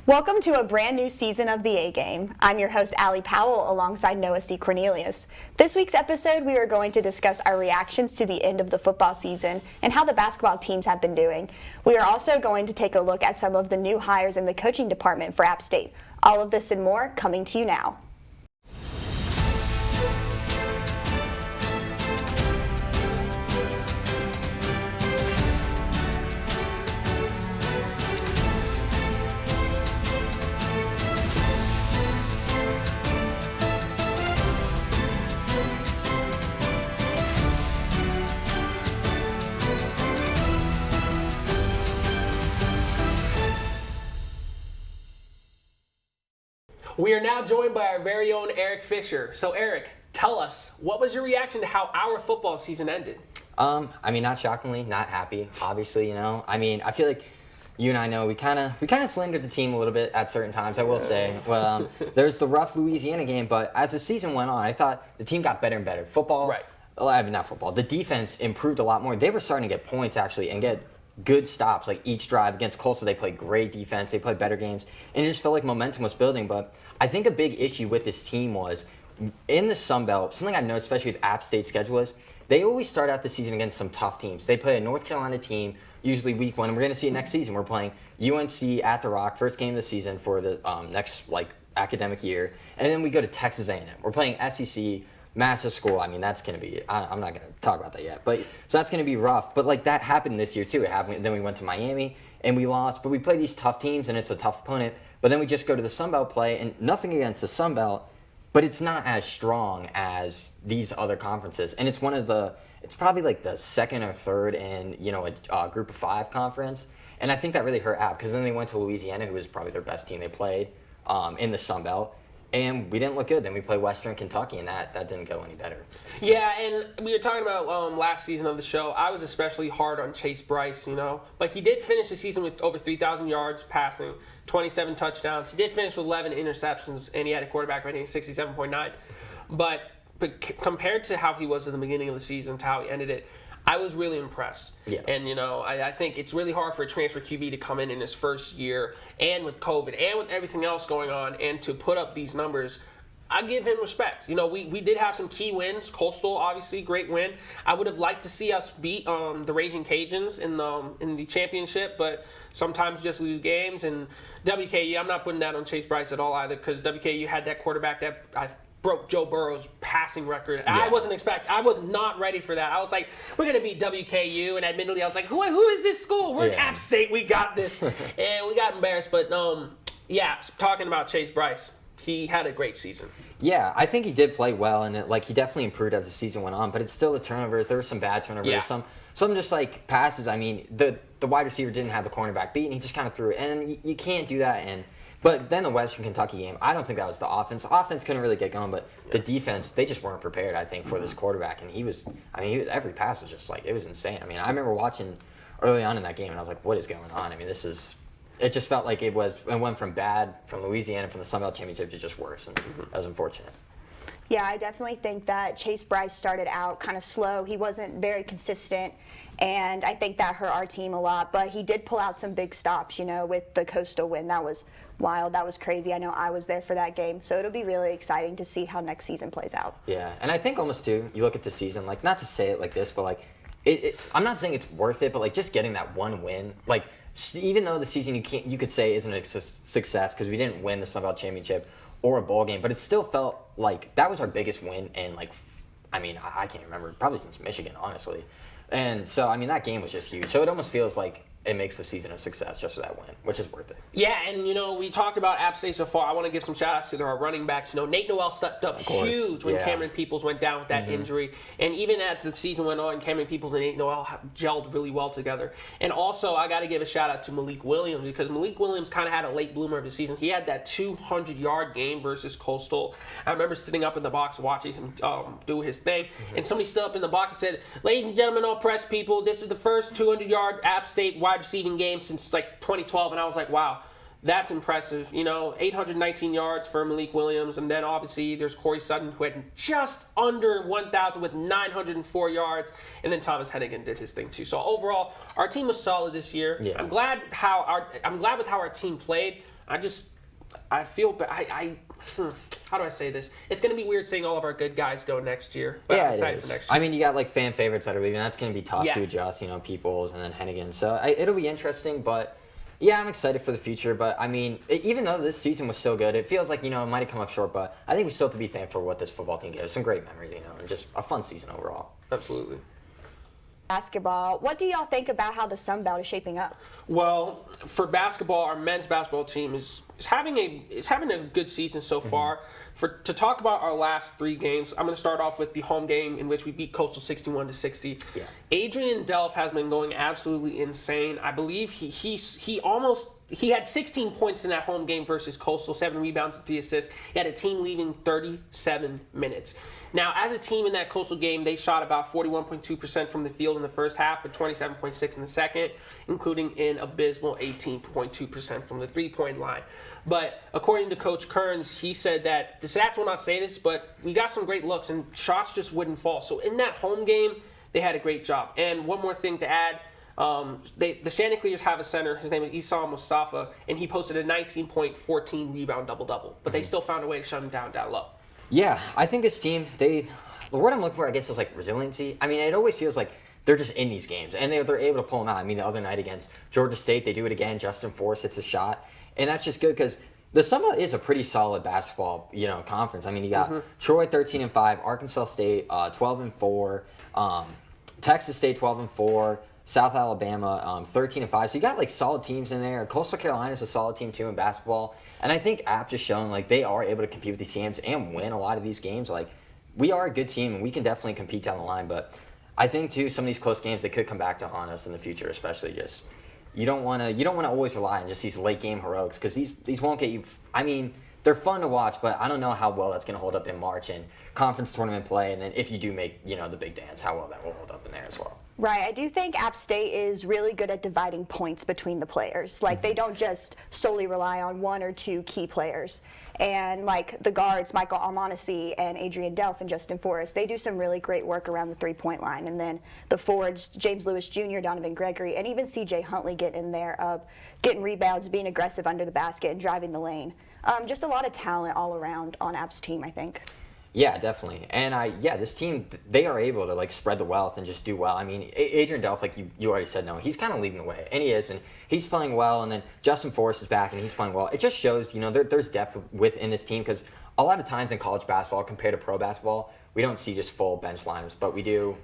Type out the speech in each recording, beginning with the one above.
Welcome to a brand new season of the A-Game. I'm your host, Allie Powell, alongside Noah C. Cornelius. This week's episode, we are going to discuss our reactions to the end of the football season and how the basketball teams have been doing. We are also going to take a look at some of the new hires in the coaching department for App State. All of this and more coming to you now. We are now joined by our very own Eric Fisher. So Eric, tell us, what was your reaction to how our football season ended? Not shockingly, not happy, obviously, I feel like you and I know we kind of slandered the team a little bit at certain times, I will say. Well, there's the rough Louisiana game, but as the season went on, I thought the team got better and better. The defense improved a lot more. They were starting to get points, actually, and get good stops, like each drive. Against Coastal, they played great defense. They played better games, and it just felt like momentum was building. But I think a big issue with this team was in the Sun Belt, something I've noticed, especially with App State's schedule, is they always start out the season against some tough teams. They play a North Carolina team, usually week one, and we're going to see it next season. We're playing UNC at the Rock, first game of the season for the next academic year, and then we go to Texas A&M. We're playing SEC, massive school. That's going to be, I'm not going to talk about that yet, but so that's going to be rough. But that happened this year too. It happened. Then we went to Miami and we lost, but we play these tough teams and it's a tough opponent. But then we just go to the Sun Belt play, and nothing against the Sun Belt, but it's not as strong as these other conferences. And it's it's probably like the second or third in, a group of five conference. And I think that really hurt App, because then they went to Louisiana, who was probably their best team they played in the Sun Belt. And we didn't look good. Then we played Western Kentucky, and that didn't go any better. Yeah, and we were talking about last season of the show. I was especially hard on Chase Bryce, But he did finish the season with over 3,000 yards passing, 27 touchdowns. He did finish with 11 interceptions, and he had a quarterback rating of 67.9. But compared to how he was at the beginning of the season to how he ended it, I was really impressed. Yeah. And, I think it's really hard for a transfer QB to come in his first year, and with COVID and with everything else going on, and to put up these numbers. I give him respect. We did have some key wins. Coastal, obviously, great win. I would have liked to see us beat the Raging Cajuns in the championship, but sometimes you just lose games. And WKU, I'm not putting that on Chase Bryce at all either, because WKU had that quarterback that broke Joe Burrow's passing record. Yeah. I was not ready for that. I was like, we're going to beat WKU, and admittedly, I was like, who is this school? We're App State. We got this. And we got embarrassed. But, talking about Chase Bryce, he had a great season. Yeah, I think he did play well, and he definitely improved as the season went on. But it's still the turnovers. There were some bad turnovers. Yeah. Some just passes. The wide receiver didn't have the cornerback beat, and he just kind of threw it. And you can't do that. But then the Western Kentucky game, I don't think that was the offense. The offense couldn't really get going, but the defense, they just weren't prepared, I think, for this quarterback. And every pass was just it was insane. I remember watching early on in that game, and I was like, what is going on? It just felt like it went from bad from Louisiana, from the Sun Belt Championship, to just worse, and that was unfortunate. Yeah, I definitely think that Chase Bryce started out kind of slow. He wasn't very consistent, and I think that hurt our team a lot. But he did pull out some big stops, with the Coastal win. That was wild. That was crazy. I know I was there for that game. So it'll be really exciting to see how next season plays out. Yeah, and I think almost, too, you look at the season, not to say it like this, but, I'm not saying it's worth it, but, just getting that one win, even though the season you could say isn't a success because we didn't win the Sun Belt Championship or a bowl game, but it still felt like that was our biggest win in I can't remember, probably since Michigan, honestly. And so that game was just huge. So it almost feels like it makes the season a success just for that win, which is worth it. Yeah, and we talked about App State so far. I want to give some shout outs to our running backs. Nate Noel stepped up huge when Cameron Peoples went down with that injury. And even as the season went on, Cameron Peoples and Nate Noel gelled really well together. And also, I got to give a shout out to Malik Williams, because Malik Williams kind of had a late bloomer of the season. He had that 200-yard game versus Coastal. I remember sitting up in the box watching him do his thing, and somebody stood up in the box and said, "Ladies and gentlemen, all press people, this is the first 200-yard App State wide receiving game since 2012, and I was like, wow, that's impressive. 819 yards for Malik Williams, and then obviously there's Corey Sutton, who had just under 1,000 with 904 yards, and then Thomas Hennigan did his thing too. So overall, our team was solid this year. Yeah. I'm glad with how our team played. I feel how do I say this? It's going to be weird seeing all of our good guys go next year. But I'm excited for next year. I mean, you got like fan favorites that are leaving. That's going to be tough to adjust, Peoples and then Hennigan. So it'll be interesting, but yeah, I'm excited for the future. But I mean, even though this season was so good, it feels like, it might have come up short, but I think we still have to be thankful for what this football team gave us. Some great memories, and just a fun season overall. Absolutely. Basketball. What do y'all think about how the Sun Belt is shaping up? Well, for basketball, our men's basketball team is having a good season so far. To talk about our last 3 games, I'm going to start off with the home game in which we beat Coastal 61-60. Yeah. Adrian Delph has been going absolutely insane. I believe he had 16 points in that home game versus Coastal, 7 rebounds and 3 assists. He had a team leaving 37 minutes. Now, as a team in that Coastal game, they shot about 41.2% from the field in the first half, but 27.6% in the second, including an abysmal 18.2% from the three-point line. But according to Coach Kearns, he said that the stats will not say this, but we got some great looks, and shots just wouldn't fall. So in that home game, they had a great job. And one more thing to add, the Chanticleers have a center. His name is Isam Mustafa, and he posted a 19.14 rebound double-double. But they still found a way to shut him down low. Yeah, I think this team, the word I'm looking for, I guess, is like resiliency. I mean, it always feels like they're just in these games, and they're able to pull them out. I mean, the other night against Georgia State, they do it again. Justin Forrest hits a shot, and that's just good because the Sun Belt is a pretty solid basketball, conference. I mean, you got Troy 13-5, Arkansas State 12-4, Texas State 12-4, South Alabama 13-5. So you got like solid teams in there. Coastal Carolina is a solid team too in basketball. And I think App has shown like they are able to compete with these teams and win a lot of these games. Like we are a good team and we can definitely compete down the line. But I think too some of these close games they could come back to haunt us in the future, especially just you don't want to always rely on just these late game heroics because these won't get you. I mean, they're fun to watch, but I don't know how well that's going to hold up in March and conference tournament play. And then if you do make the big dance, how well that will hold up in there as well. Right. I do think App State is really good at dividing points between the players. Like, they don't just solely rely on 1 or 2 key players. And, like, the guards, Michael Almonacci and Adrian Delph and Justin Forrest, they do some really great work around the three-point line. And then the forwards, James Lewis Jr., Donovan Gregory, and even C.J. Huntley get in there, getting rebounds, being aggressive under the basket, and driving the lane. Just a lot of talent all around on App's team, I think. Yeah, definitely. And this team, they are able to like spread the wealth and just do well. I mean, Adrian Delph, like you already said, no, he's kind of leading the way, and he is, and he's playing well. And then Justin Forrest is back, and he's playing well. It just shows, there's depth within this team because a lot of times in college basketball compared to pro basketball, we don't see just full bench lineups, but we do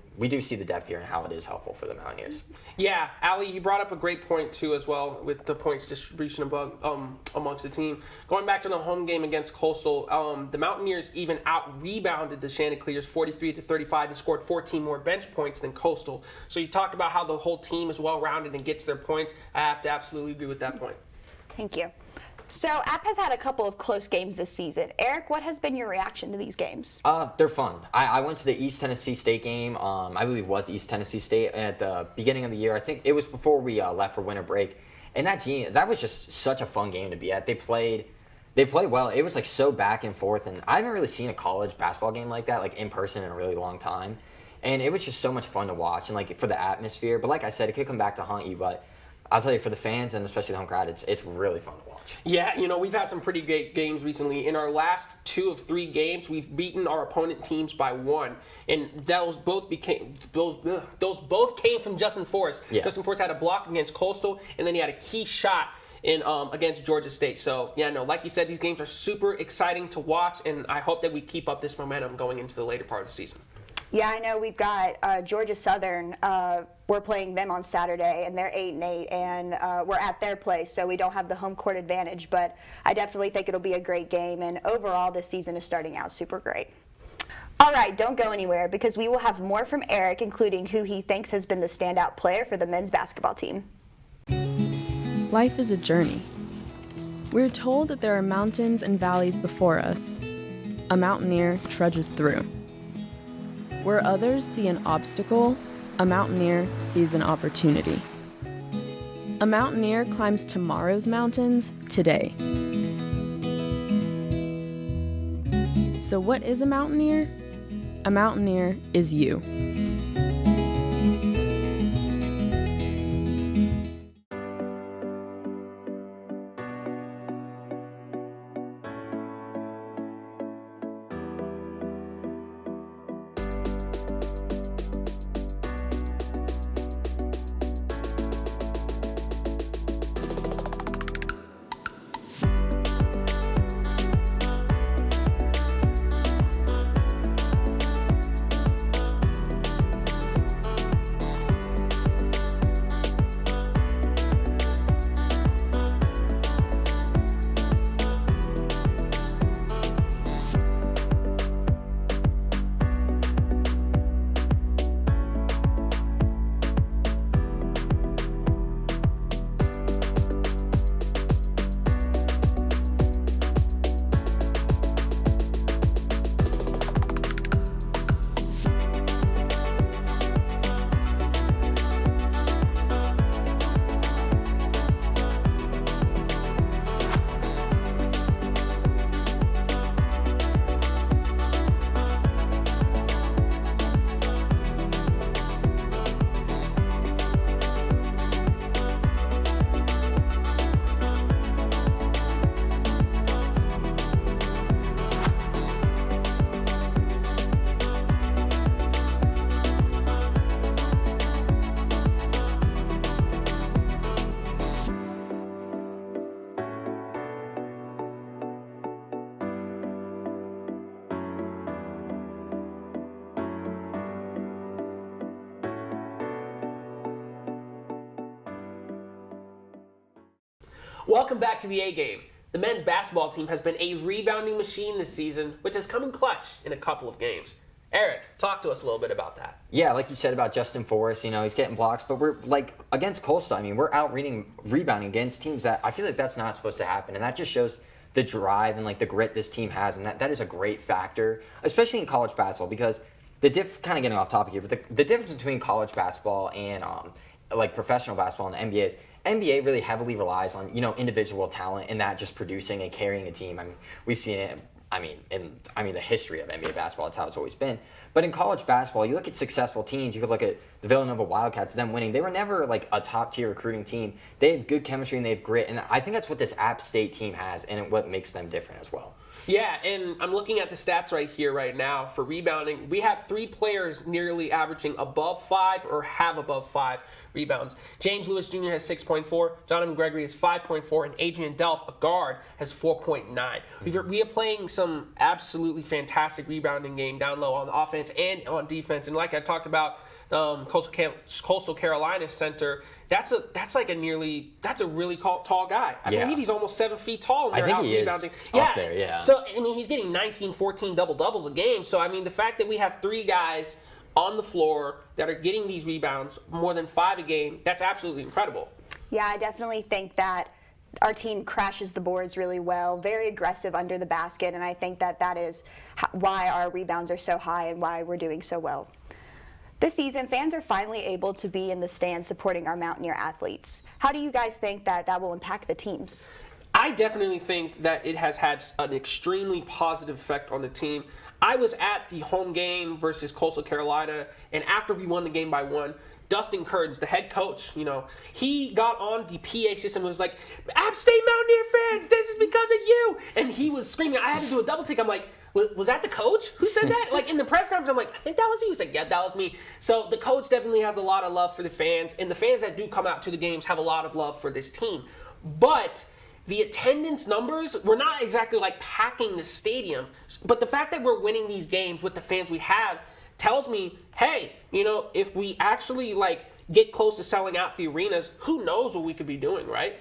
see the depth here and how it is helpful for the Mountaineers. Yeah, Ali, you brought up a great point too as well with the points distribution amongst the team. Going back to the home game against Coastal, the Mountaineers even out-rebounded the Chanticleers 43-35 and scored 14 more bench points than Coastal. So you talked about how the whole team is well-rounded and gets their points. I have to absolutely agree with that point. Thank you. So, App has had a couple of close games this season. Eric, what has been your reaction to these games? They're fun. I went to the East Tennessee State game. I believe it was East Tennessee State at the beginning of the year. I think it was before we left for winter break. And that team, that was just such a fun game to be at. They played well. It was like so back and forth. And I haven't really seen a college basketball game like that, like in person in a really long time. And it was just so much fun to watch and like for the atmosphere. But like I said, it could come back to haunt you. But I'll tell you, for the fans and especially the home crowd, it's really fun to watch. Yeah, we've had some pretty great games recently. In our last 2 of 3 games, we've beaten our opponent teams by 1, and those both came from Justin Forrest. Yeah. Justin Forrest had a block against Coastal, and then he had a key shot in against Georgia State. So like you said, these games are super exciting to watch, and I hope that we keep up this momentum going into the later part of the season. Yeah, I know we've got Georgia Southern. We're playing them on Saturday, and they're 8-8, and we're at their place, so we don't have the home court advantage. But I definitely think it'll be a great game, and overall, this season is starting out super great. All right, don't go anywhere because we will have more from Eric, including who he thinks has been the standout player for the men's basketball team. Life is a journey. We're told that there are mountains and valleys before us. A mountaineer trudges through. Where others see an obstacle, a mountaineer sees an opportunity. A mountaineer climbs tomorrow's mountains today. So what is a mountaineer? A mountaineer is you. Welcome back to the A game. The men's basketball team has been a rebounding machine this season, which has come in clutch in a couple of games. Eric, talk to us a little bit about that. Yeah, like you said about Justin Forrest, he's getting blocks, but we're like against Coastal. We're out rebounding against teams that I feel like that's not supposed to happen, and that just shows the drive and like the grit this team has, and that is a great factor, especially in college basketball, because kind of getting off topic here, but the difference between college basketball and like professional basketball and the NBA is NBA really heavily relies on individual talent and that just producing and carrying a team. We've seen it. In the history of NBA basketball, that's how it's always been. But in college basketball, you look at successful teams. You could look at the Villanova Wildcats, them winning. They were never like a top-tier recruiting team. They have good chemistry and they have grit, and I think that's what this App State team has, and what makes them different as well. Yeah, and I'm looking at the stats right now for rebounding. We have 3 players nearly averaging above 5 or have above 5 rebounds. James Lewis Jr. has 6.4, Jonathan Gregory has 5.4, and Adrian Delph, a guard, has 4.9. We are playing some absolutely fantastic rebounding game down low on the offense and on defense. And like I talked about, Coastal Carolina center, that's a really tall guy. I believe he's almost 7 feet tall. I think he rebounding. Is up there, yeah. So he's getting 19, 14 double-doubles a game. So the fact that we have 3 guys on the floor that are getting these rebounds, more than 5 a game, that's absolutely incredible. Yeah, I definitely think that our team crashes the boards really well, very aggressive under the basket, and I think that is why our rebounds are so high and why we're doing so well. This season, fans are finally able to be in the stands supporting our Mountaineer athletes. How do you guys think that will impact the teams? I definitely think that it has had an extremely positive effect on the team. I was at the home game versus Coastal Carolina, and after we won the game by 1, Dustin Kearns, the head coach, he got on the PA system and was like, App State Mountaineer fans, this is because of you. And he was screaming. I had to do a double take. I'm like, was that the coach who said that? Like in the press conference, I'm like, I think that was you. He's like, yeah, that was me. So the coach definitely has a lot of love for the fans, and the fans that do come out to the games have a lot of love for this team. But the attendance numbers, we're not exactly like packing the stadium, but the fact that we're winning these games with the fans we have tells me, hey, if we actually get close to selling out the arenas, who knows what we could be doing, right?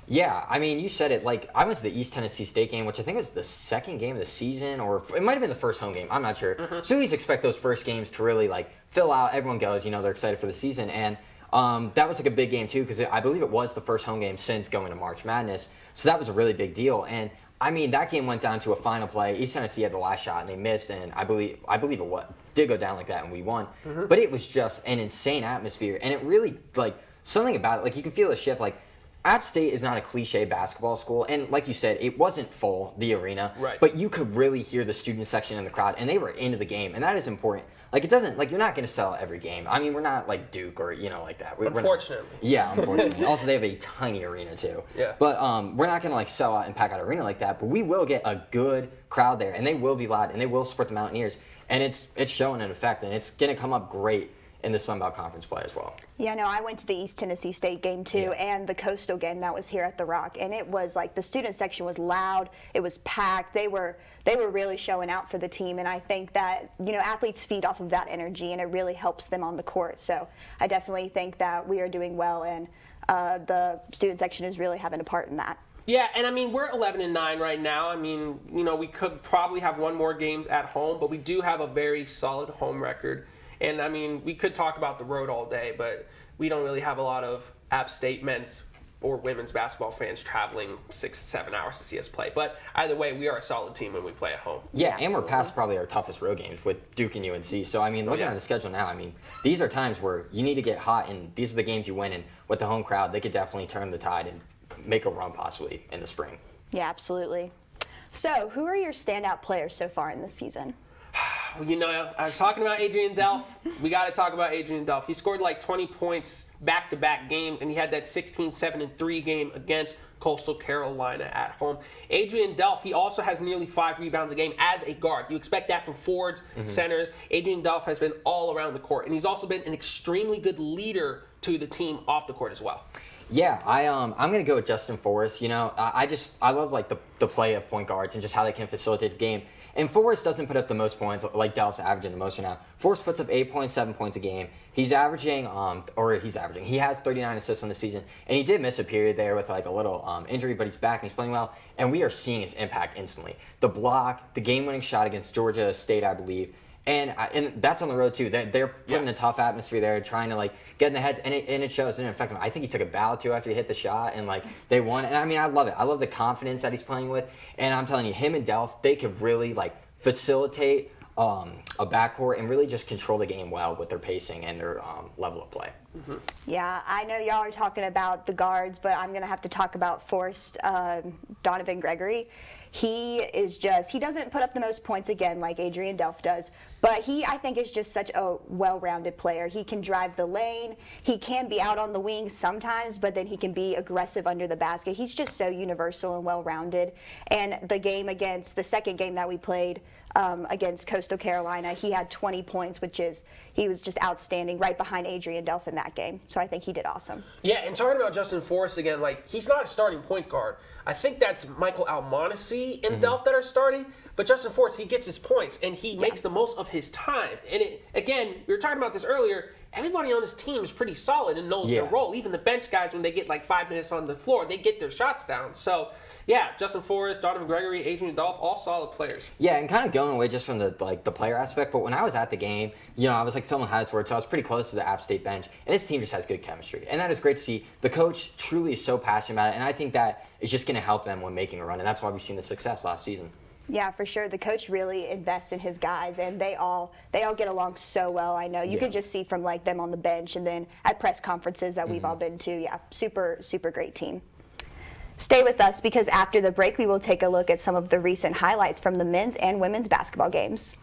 Yeah, you said it. I went to the East Tennessee State game, which I think was the second game of the season, or it might have been the first home game. I'm not sure. So you always expect those first games to really fill out. Everyone goes, they're excited for the season, and that was a big game too, because I believe it was the first home game since going to March Madness. So that was a really big deal, and that game went down to a final play. East Tennessee had the last shot, and they missed, and I believe it did go down like that, and we won. But it was just an insane atmosphere, and it really something about it. You can feel a shift. App State is not a cliche basketball school, and like you said, it wasn't full, the arena, right. But you could really hear the student section in the crowd, and they were into the game, and that is important. It doesn't, you're not going to sell every game. We're not like Duke or, like that. Unfortunately. Yeah, unfortunately. Also, they have a tiny arena, too. Yeah. But we're not going to, sell out and pack out an arena like that, but we will get a good crowd there, and they will be loud, and they will support the Mountaineers, and it's showing an effect, and it's going to come up great in the Sun Belt Conference play as well. Yeah, no, I went to the East Tennessee State game too, and the Coastal game that was here at the Rock, and it was the student section was loud, it was packed, they were really showing out for the team, and I think that athletes feed off of that energy, and it really helps them on the court. So I definitely think that we are doing well, and the student section is really having a part in that. Yeah, and we're 11-9 right now. We could probably have one more games at home, but we do have a very solid home record. And we could talk about the road all day, but we don't really have a lot of App State men's or women's basketball fans traveling 6 to 7 hours to see us play. But either way, we are a solid team when we play at home. Yeah, and we're past probably our toughest road games with Duke and UNC. So, looking at the schedule now, these are times where you need to get hot, and these are the games you win. And with the home crowd, they could definitely turn the tide and make a run possibly in the spring. Yeah, absolutely. So, who are your standout players so far in this season? I was talking about Adrian Delph. We got to talk about Adrian Delph. He scored 20 points back-to-back game, and he had that 16-7-3 game against Coastal Carolina at home. Adrian Delph, he also has nearly 5 rebounds a game as a guard. You expect that from forwards, centers. Adrian Delph has been all around the court, and he's also been an extremely good leader to the team off the court as well. Yeah, I'm gonna go with Justin Forrest. You know, I love like the play of point guards and just how they can facilitate the game. And Forrest doesn't put up the most points like Delph's averaging the most right now. Forrest puts up 8.7 points a game. He has 39 assists on the season, and he did miss a period there with like a little injury, but he's back and he's playing well. And we are seeing his impact instantly. The block, the game-winning shot against Georgia State, I believe. And that's on the road too. They're putting a tough atmosphere there, trying to like get in the heads, and it shows. It didn't affect him. I think he took a bow too after he hit the shot, and like they won. And I mean, I love it. I love the confidence that he's playing with. And I'm telling you, him and Delph, they could really like facilitate a backcourt and really just control the game well with their pacing and their level of play. Mm-hmm. Yeah, I know y'all are talking about the guards, but I'm gonna have to talk about Forrest Donovan Gregory. He doesn't put up the most points again like Adrian Delph does, but I think is just such a well-rounded player. He can drive the lane, he can be out on the wings sometimes, but then he can be aggressive under the basket. He's just so universal and well-rounded. And the second game that we played against Coastal Carolina, he had 20 points, he was just outstanding, right behind Adrian Delph in that game. So I think he did awesome. Yeah, and talking about Justin Forrest again, like he's not a starting point guard. I think that's Michael Almonacci and Delph that are starting, but Justin Forrest, he gets his points and he makes the most of his time. And again, we were talking about this earlier. Everybody on this team is pretty solid and knows their role. Even the bench guys, when they get like 5 minutes on the floor, they get their shots down. So, yeah, Justin Forrest, Donovan Gregory, Adrian Delph, all solid players. Yeah, and kind of going away just from the player aspect, but when I was at the game, you know, I was like filming highlights for it, so I was pretty close to the App State bench, and this team just has good chemistry, and that is great to see. The coach truly is so passionate about it, and I think that is just going to help them when making a run, and that's why we've seen the success last season. Yeah, for sure. The coach really invests in his guys, and they all get along so well. I know you can just see from like them on the bench, and then at press conferences that we've all been to. Yeah, super great team. Stay with us because after the break, we will take a look at some of the recent highlights from the men's and women's basketball games.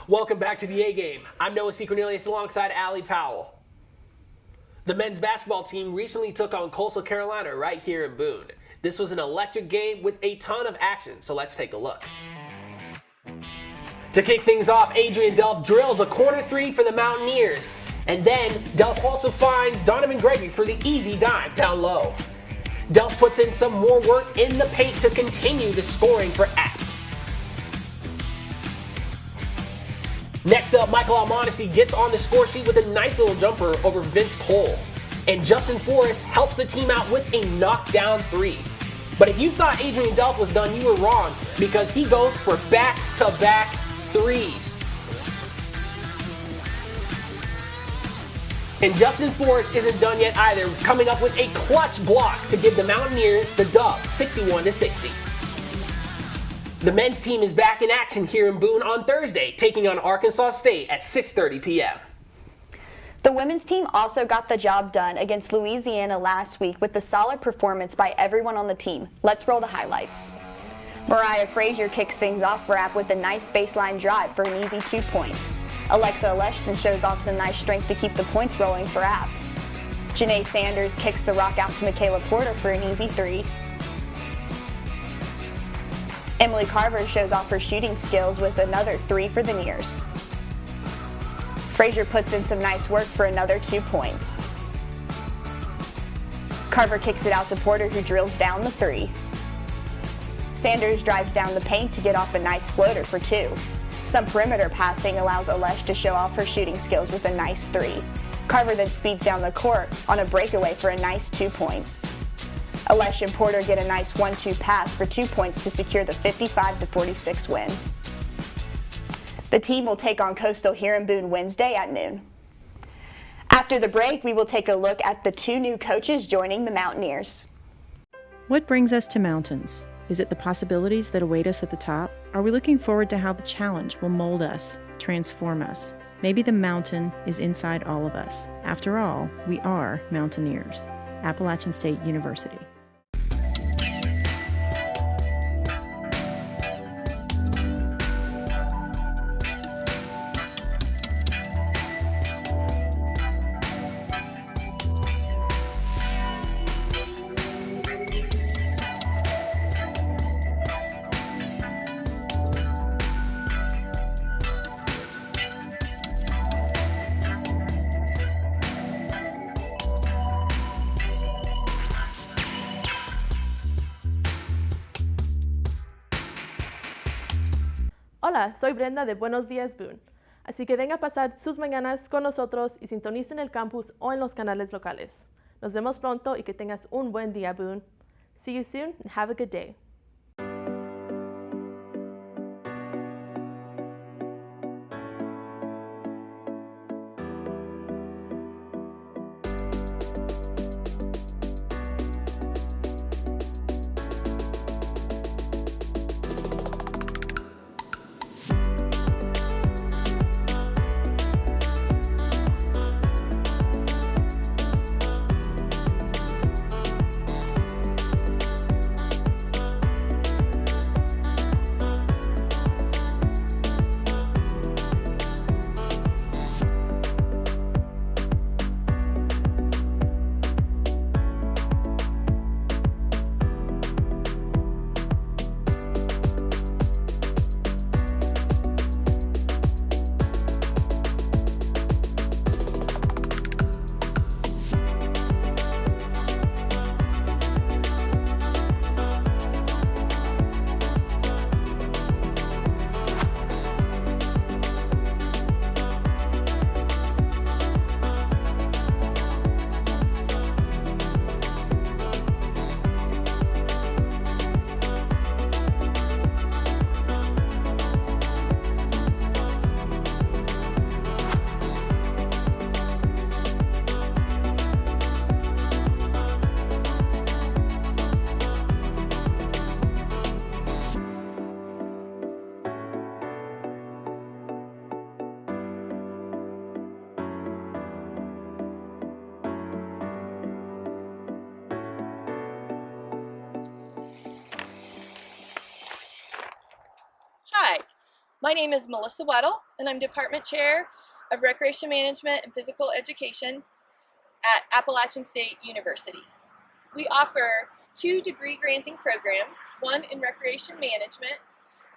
Welcome back to the A Game. I'm Noah C. Cornelius alongside Allie Powell. The men's basketball team recently took on Coastal Carolina right here in Boone. This was an electric game with a ton of action, so let's take a look. To kick things off, Adrian Delph drills a corner three for the Mountaineers. And then Delph also finds Donovan Gregory for the easy dive down low. Delph puts in some more work in the paint to continue the scoring for App. Next up, Michael Almonacci gets on the score sheet with a nice little jumper over Vince Cole. And Justin Forrest helps the team out with a knockdown three. But if you thought Adrian Delph was done, you were wrong, because he goes for back-to-back threes. And Justin Forrest isn't done yet either, coming up with a clutch block to give the Mountaineers the dub, 61-60. The men's team is back in action here in Boone on Thursday, taking on Arkansas State at 6:30 p.m. The women's team also got the job done against Louisiana last week with a solid performance by everyone on the team. Let's roll the highlights. Mariah Frazier kicks things off for App with a nice baseline drive for an easy 2 points. Alexa Alesh then shows off some nice strength to keep the points rolling for App. Janae Sanders kicks the rock out to Michaela Porter for an easy 3. Emily Carver shows off her shooting skills with another 3 for the Nears. Frazier puts in some nice work for another 2 points. Carver kicks it out to Porter, who drills down the 3. Sanders drives down the paint to get off a nice floater for 2. Some perimeter passing allows Alesh to show off her shooting skills with a nice 3. Carver then speeds down the court on a breakaway for a nice 2 points. Alesh and Porter get a nice 1-2 pass for 2 points to secure the 55-46 win. The team will take on Coastal here in Boone Wednesday at noon. After the break, we will take a look at the 2 new coaches joining the Mountaineers. What brings us to mountains? Is it the possibilities that await us at the top? Are we looking forward to how the challenge will mold us, transform us? Maybe the mountain is inside all of us. After all, we are Mountaineers. Appalachian State University. Hola, soy Brenda de Buenos Días Boone. Así que venga a pasar sus mañanas con nosotros y sintonice en el campus o en los canales locales. Nos vemos pronto y que tengas un buen día, Boone. See you soon and have a good day. Hi, my name is Melissa Weddle, and I'm Department Chair of Recreation Management and Physical Education at Appalachian State University. We offer 2 degree-granting programs, one in Recreation Management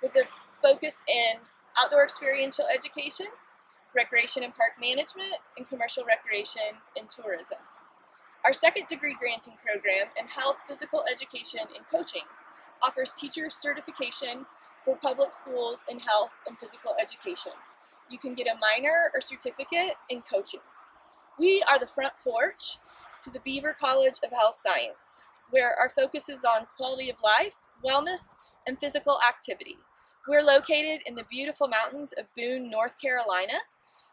with a focus in Outdoor Experiential Education, Recreation and Park Management, and Commercial Recreation and Tourism. Our second degree-granting program in Health, Physical Education, and Coaching offers teacher certification for public schools in health and physical education. you can get a minor or certificate in coaching. We are the front porch to the Beaver College of Health Science, where our focus is on quality of life, wellness, and physical activity. We're located in the beautiful mountains of Boone, North Carolina,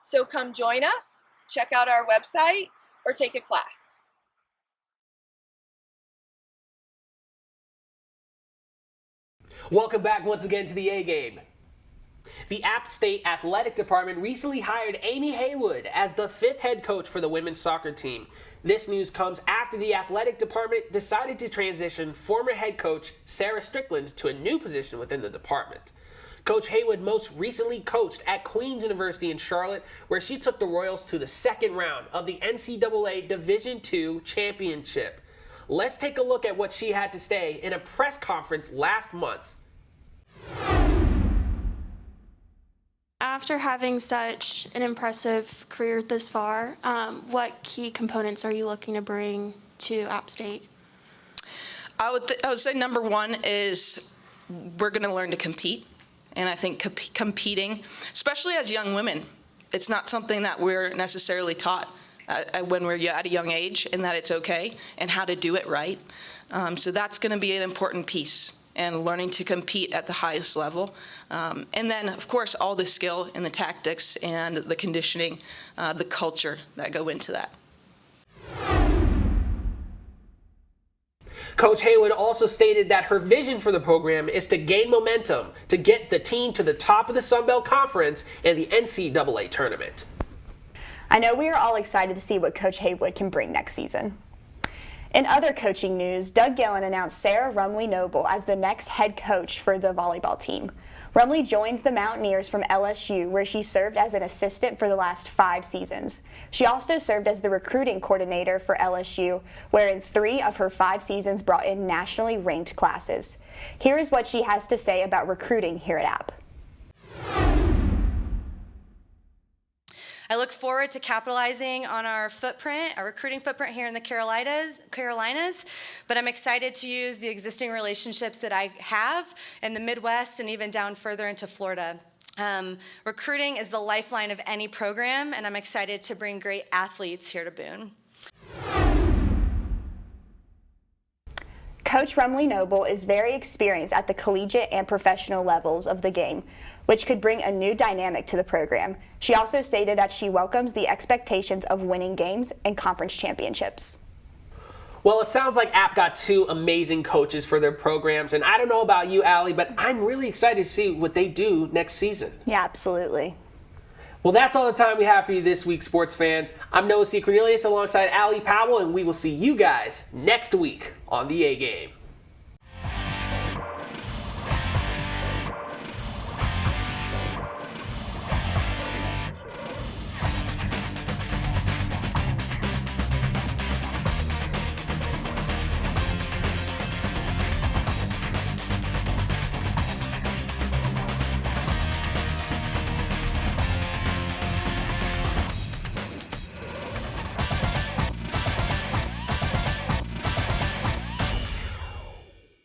so come join us, check out our website, or take a class. Welcome back once again to the A Game. The App State Athletic Department recently hired Amy Haywood as the 5th head coach for the women's soccer team. This news comes after the athletic department decided to transition former head coach Sarah Strickland to a new position within the department. Coach Haywood most recently coached at Queen's University in Charlotte, where she took the Royals to the 2nd round of the NCAA Division II Championship. Let's take a look at what she had to say in a press conference last month. After having such an impressive career this far, what key components are you looking to bring to App State? I would say number one is we're going to learn to compete. And I think competing, especially as young women, it's not something that we're necessarily taught when we're at a young age, and that it's okay, and how to do it right. So that's going to be an important piece, and learning to compete at the highest level. And then, of course, all the skill and the tactics and the conditioning, the culture that go into that. Coach Haywood also stated that her vision for the program is to gain momentum to get the team to the top of the Sun Belt Conference and the NCAA tournament. I know we are all excited to see what Coach Haywood can bring next season. In other coaching news, Doug Gillen announced Sarah Rumley Noble as the next head coach for the volleyball team. Rumley joins the Mountaineers from LSU, where she served as an assistant for the last 5 seasons. She also served as the recruiting coordinator for LSU, where in 3 of her 5 seasons brought in nationally ranked classes. Here is what she has to say about recruiting here at App. I look forward to capitalizing on our footprint, our recruiting footprint here in the Carolinas, but I'm excited to use the existing relationships that I have in the Midwest and even down further into Florida. Recruiting is the lifeline of any program, and I'm excited to bring great athletes here to Boone. Coach Rumley Noble is very experienced at the collegiate and professional levels of the game, which could bring a new dynamic to the program. She also stated that she welcomes the expectations of winning games and conference championships. Well, it sounds like App got 2 amazing coaches for their programs, and I don't know about you, Allie, but I'm really excited to see what they do next season. Yeah, absolutely. Well, that's all the time we have for you this week, sports fans. I'm Noah C. Cornelius alongside Allie Powell, and we will see you guys next week on the A Game.